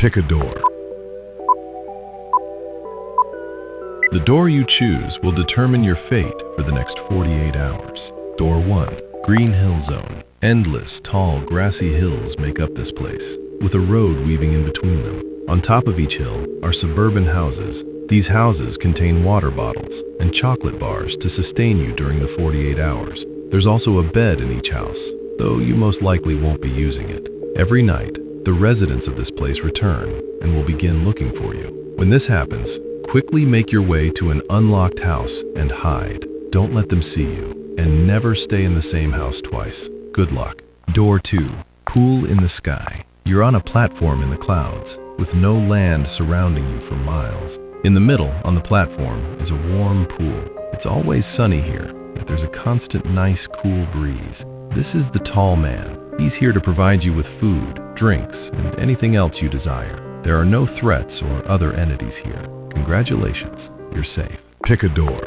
Pick a door. The door you choose will determine your fate for the next 48 hours. Door 1. Green Hill Zone. Endless, tall, grassy hills make up this place, with a road weaving in between them. On top of each hill are suburban houses. These houses contain water bottles and chocolate bars to sustain you during the 48 hours. There's also a bed in each house, though you most likely won't be using it. Every night, the residents of this place return and will begin looking for you. When this happens, quickly make your way to an unlocked house and hide. Don't let them see you, and never stay in the same house twice. Good luck. Door 2. Pool in the sky. You're on a platform in the clouds, with no land surrounding you for miles. In the middle, on the platform, is a warm pool. It's always sunny here, yet there's a constant nice cool breeze. This is the tall man. He's here to provide you with food, drinks, and anything else you desire. There are no threats or other entities here. Congratulations, you're safe. Pick a door.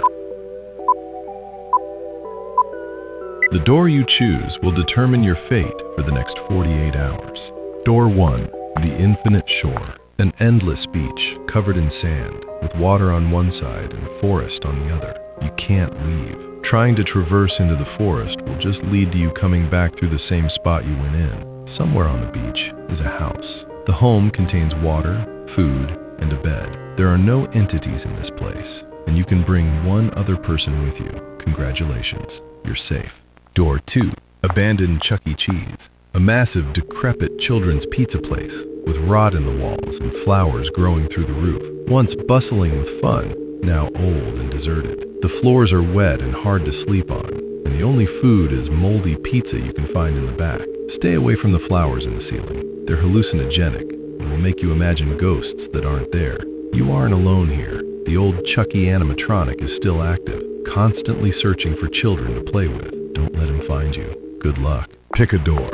The door you choose will determine your fate for the next 48 hours. Door 1. The Infinite Shore. An endless beach covered in sand, with water on one side and forest on the other. You can't leave. Trying to traverse into the forest will just lead to you coming back through the same spot you went in. Somewhere on the beach is a house. The home contains water, food, and a bed. There are no entities in this place, and you can bring one other person with you. Congratulations, you're safe. Door 2. Abandoned Chuck E. Cheese. A massive, decrepit children's pizza place with rot in the walls and flowers growing through the roof. Once bustling with fun, now old and deserted. The floors are wet and hard to sleep on, and the only food is moldy pizza you can find in the back. Stay away from the flowers in the ceiling. They're hallucinogenic and will make you imagine ghosts that aren't there. You aren't alone here. The old Chucky animatronic is still active, constantly searching for children to play with. Don't let him find you. Good luck. Pick a door.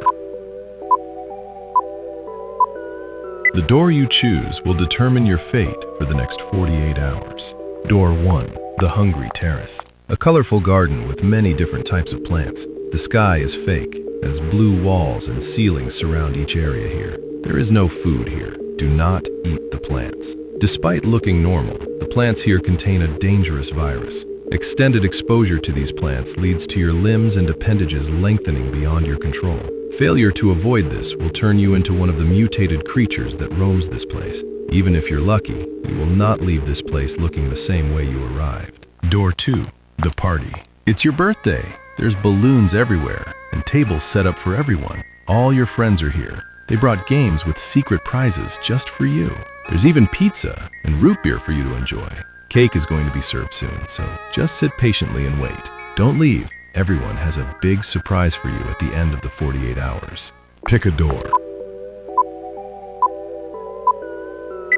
The door you choose will determine your fate for the next 48 hours. Door 1. The Hungry Terrace. A colorful garden with many different types of plants. The sky is fake, as blue walls and ceilings surround each area here. There is no food here. Do not eat the plants. Despite looking normal, the plants here contain a dangerous virus. Extended exposure to these plants leads to your limbs and appendages lengthening beyond your control. Failure to avoid this will turn you into one of the mutated creatures that roams this place. Even if you're lucky, you will not leave this place looking the same way you arrived. Door 2. The Party. It's your birthday. There's balloons everywhere and tables set up for everyone. All your friends are here. They brought games with secret prizes just for you. There's even pizza and root beer for you to enjoy. Cake is going to be served soon, so just sit patiently and wait. Don't leave. Everyone has a big surprise for you at the end of the 48 hours. Pick a door.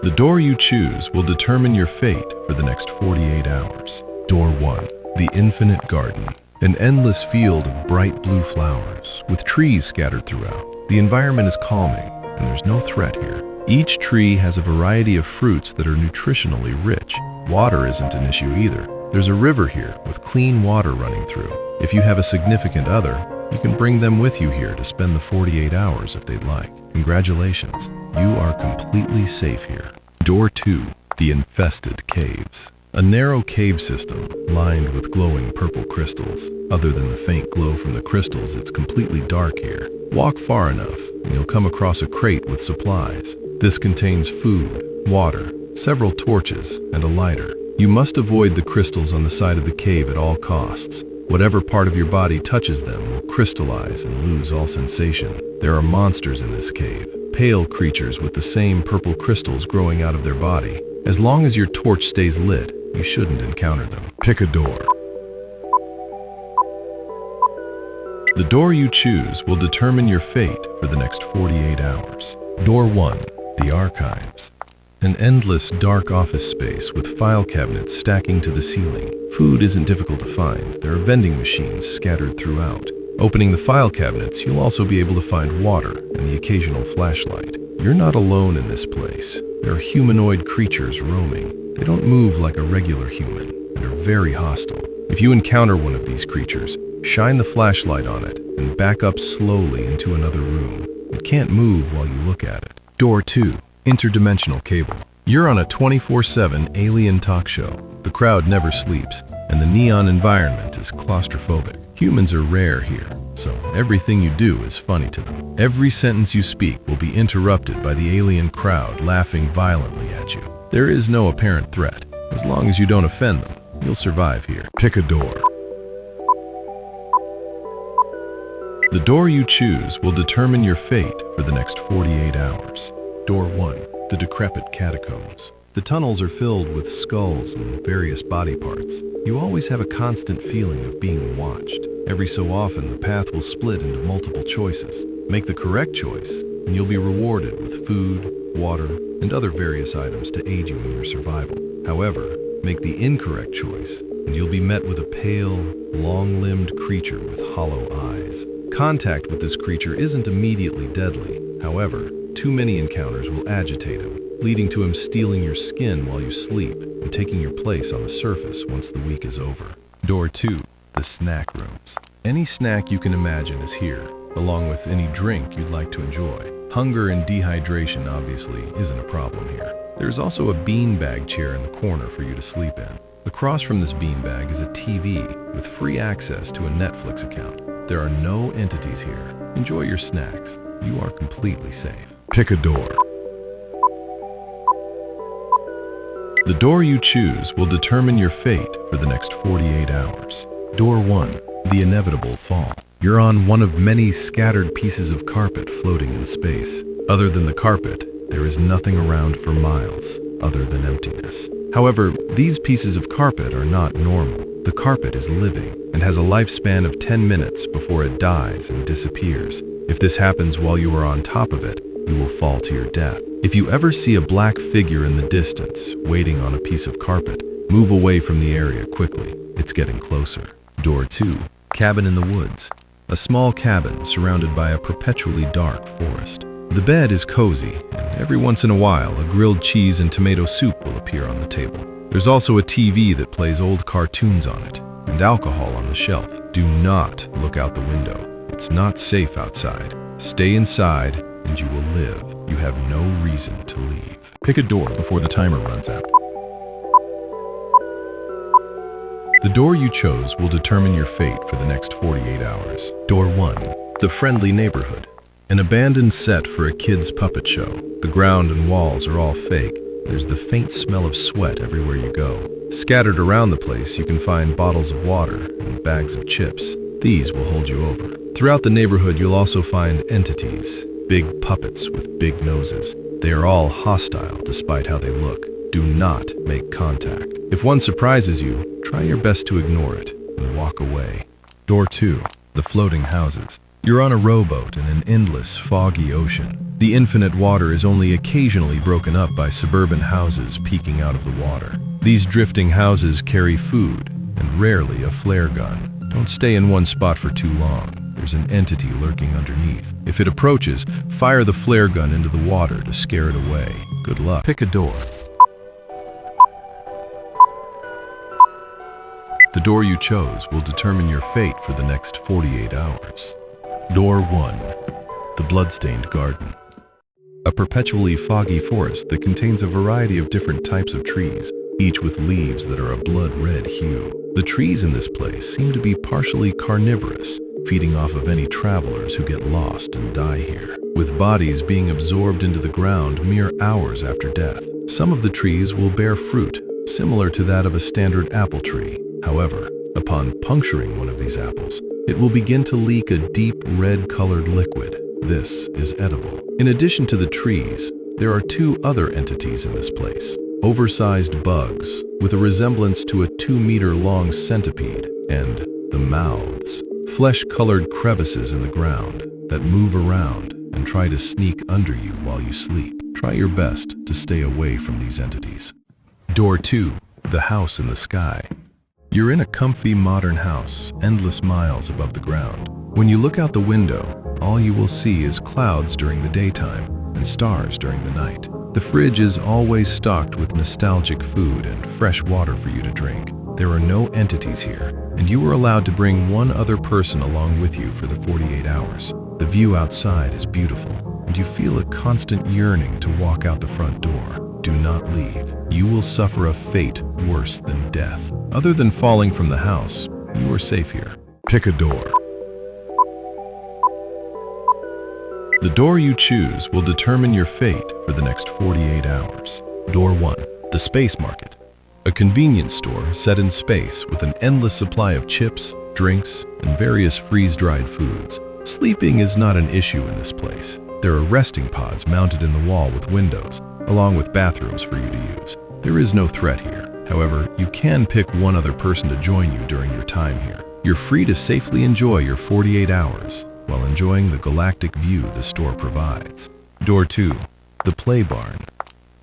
The door you choose will determine your fate for the next 48 hours. Door 1. The Infinite Garden. An endless field of bright blue flowers, with trees scattered throughout. The environment is calming, and there's no threat here. Each tree has a variety of fruits that are nutritionally rich. Water isn't an issue either. There's a river here with clean water running through. If you have a significant other, you can bring them with you here to spend the 48 hours if they'd like. Congratulations, you are completely safe here. Door 2. The Infested Caves. A narrow cave system lined with glowing purple crystals. Other than the faint glow from the crystals, it's completely dark here. Walk far enough and you'll come across a crate with supplies. This contains food, water, several torches, and a lighter. You must avoid the crystals on the side of the cave at all costs. Whatever part of your body touches them will crystallize and lose all sensation. There are monsters in this cave, pale creatures with the same purple crystals growing out of their body. As long as your torch stays lit, you shouldn't encounter them. Pick a door. The door you choose will determine your fate for the next 48 hours. Door 1. The Archives. An endless dark office space with file cabinets stacking to the ceiling. Food isn't difficult to find. There are vending machines scattered throughout. Opening the file cabinets, you'll also be able to find water and the occasional flashlight. You're not alone in this place. There are humanoid creatures roaming. They don't move like a regular human and are very hostile. If you encounter one of these creatures, shine the flashlight on it and back up slowly into another room. It can't move while you look at it. Door 2. Interdimensional cable. You're on a 24/7 alien talk show. The crowd never sleeps, and the neon environment is claustrophobic. Humans are rare here, so everything you do is funny to them. Every sentence you speak will be interrupted by the alien crowd laughing violently at you. There is no apparent threat. As long as you don't offend them, you'll survive here. Pick a door. The door you choose will determine your fate for the next 48 hours. Door 1. The decrepit catacombs. The tunnels are filled with skulls and various body parts. You always have a constant feeling of being watched. Every so often, the path will split into multiple choices. Make the correct choice, and you'll be rewarded with food, water, and other various items to aid you in your survival. However, make the incorrect choice, and you'll be met with a pale, long-limbed creature with hollow eyes. Contact with this creature isn't immediately deadly. However, too many encounters will agitate him, leading to him stealing your skin while you sleep and taking your place on the surface once the week is over. Door 2. The snack rooms. Any snack you can imagine is here, along with any drink you'd like to enjoy. Hunger and dehydration obviously isn't a problem here. There's also a beanbag chair in the corner for you to sleep in. Across from this beanbag is a TV with free access to a Netflix account. There are no entities here. Enjoy your snacks. You are completely safe. Pick a door. The door you choose will determine your fate for the next 48 hours. Door 1. The inevitable fall. You're on one of many scattered pieces of carpet floating in space. Other than the carpet, there is nothing around for miles, other than emptiness. However, these pieces of carpet are not normal. The carpet is living and has a lifespan of 10 minutes before it dies and disappears. If this happens while you are on top of it, you will fall to your death. If you ever see a black figure in the distance, waiting on a piece of carpet, move away from the area quickly. It's getting closer. Door 2. Cabin in the woods. A small cabin surrounded by a perpetually dark forest. The bed is cozy, and every once in a while, a grilled cheese and tomato soup will appear on the table. There's also a TV that plays old cartoons on it, and alcohol on the shelf. Do not look out the window. It's not safe outside. Stay inside, and you will live. You have no reason to leave. Pick a door before the timer runs out. The door you chose will determine your fate for the next 48 hours. Door 1. The friendly neighborhood. An abandoned set for a kid's puppet show. The ground and walls are all fake. There's the faint smell of sweat everywhere you go. Scattered around the place, you can find bottles of water and bags of chips. These will hold you over. Throughout the neighborhood, you'll also find entities, big puppets with big noses. They are all hostile despite how they look. Do not make contact. If one surprises you, try your best to ignore it and walk away. Door 2. The floating houses. You're on a rowboat in an endless, foggy ocean. The infinite water is only occasionally broken up by suburban houses peeking out of the water. These drifting houses carry food and rarely a flare gun. Don't stay in one spot for too long. There's an entity lurking underneath. If it approaches, fire the flare gun into the water to scare it away. Good luck. Pick a door. The door you chose will determine your fate for the next 48 hours. Door 1. The bloodstained garden. A perpetually foggy forest that contains a variety of different types of trees, each with leaves that are a blood-red hue. The trees in this place seem to be partially carnivorous, feeding off of any travelers who get lost and die here, with bodies being absorbed into the ground mere hours after death. Some of the trees will bear fruit, similar to that of a standard apple tree. However, upon puncturing one of these apples, it will begin to leak a deep red-colored liquid. This is edible. In addition to the trees, there are two other entities in this place. Oversized bugs with a resemblance to a 2-meter-long centipede, and the mouths, flesh-colored crevices in the ground that move around and try to sneak under you while you sleep. Try your best to stay away from these entities. Door 2. The house in the sky. You're in a comfy modern house, endless miles above the ground. When you look out the window, all you will see is clouds during the daytime and stars during the night. The fridge is always stocked with nostalgic food and fresh water for you to drink. There are no entities here, and you are allowed to bring one other person along with you for the 48 hours. The view outside is beautiful. and you feel a constant yearning to walk out the front door. Do not leave. You will suffer a fate worse than death. Other than falling from the house, you are safe here. Pick a door. The door you choose will determine your fate for the next 48 hours. Door 1. The Space Market. A convenience store set in space with an endless supply of chips, drinks, and various freeze-dried foods. Sleeping is not an issue in this place. There are resting pods mounted in the wall with windows, along with bathrooms for you to use. There is no threat here. However, you can pick one other person to join you during your time here. You're free to safely enjoy your 48 hours while enjoying the galactic view the store provides. Door 2. The Play Barn.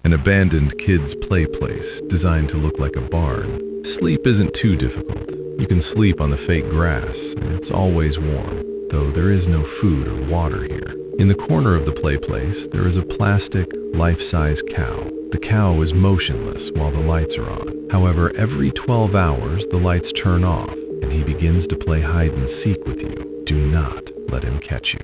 An abandoned kids' play place designed to look like a barn. Sleep isn't too difficult. You can sleep on the fake grass, and it's always warm, though there is no food or water here. In the corner of the play place, there is a plastic, life-size cow. The cow is motionless while the lights are on. However, every 12 hours, the lights turn off, and he begins to play hide and seek with you. Do not let him catch you.